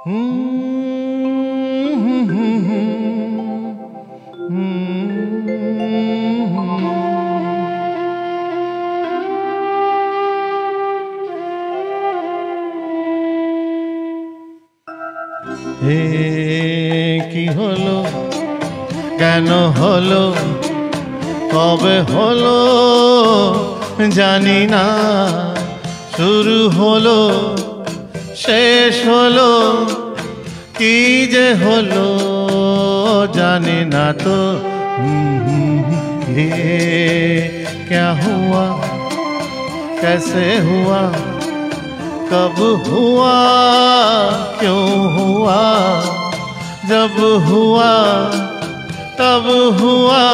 কি হলো, কেন হলো, কবে হলো জানি না। শুরু হলো, শেষ হলো, কি যে হলো জানি না তো। ये क्या हुआ, कैसे हुआ, कब हुआ, क्यों हुआ, जब हुआ तब हुआ।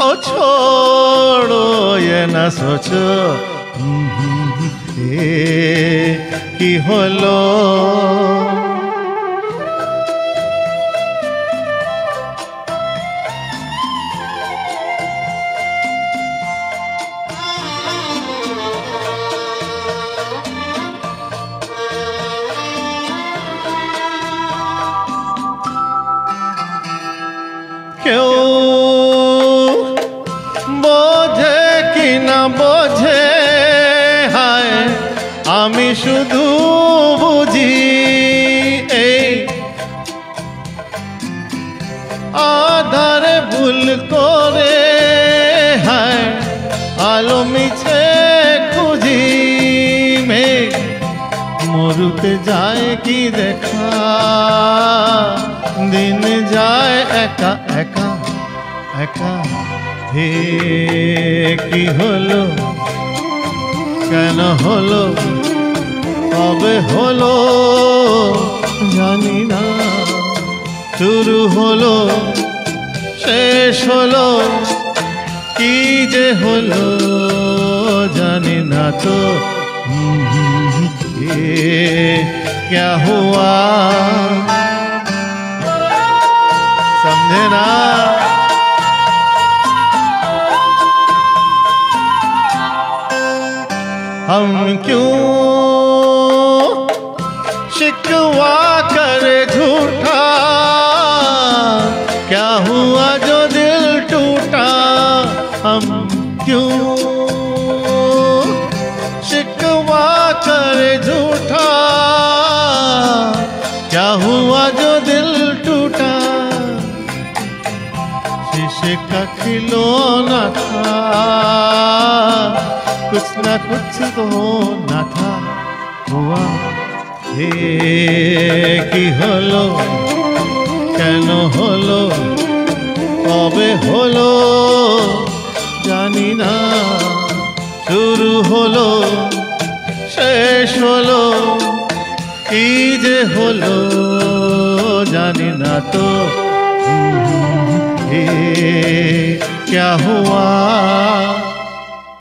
ओ छोड़ो ये ना सोचो কি হলো। কেউ বোঝে কি না বোঝে, হায় আমি শুধু বুঝি এই আধারে ভুল করে, হায় আলো মিছে খুঁজি। মেঘ মরুতে যায় কি দেখা, দিন যায় একা একা একা। হে কি হলো, কেন হলো, কবে হলো জানি না। শুরু হলো, শেষ হলো, কি যে হলো জানি না তো। क्या हुआ समझे ना। हम क्यों शिकवा करे झूठा, क्या हुआ जो दिल टूटा। हम क्यों शिकवा करे झूठा, क्या हुआ जो दिल टूटा। शीशे का खिलौना था, कुछ ना कुछ तो होना था, हुआ। হে কি হলো, কেন হলো, কবে হলো জানি না। শুরু হলো, শেষ হলো, কি যে হলো জানি না তো। क्या हुआ।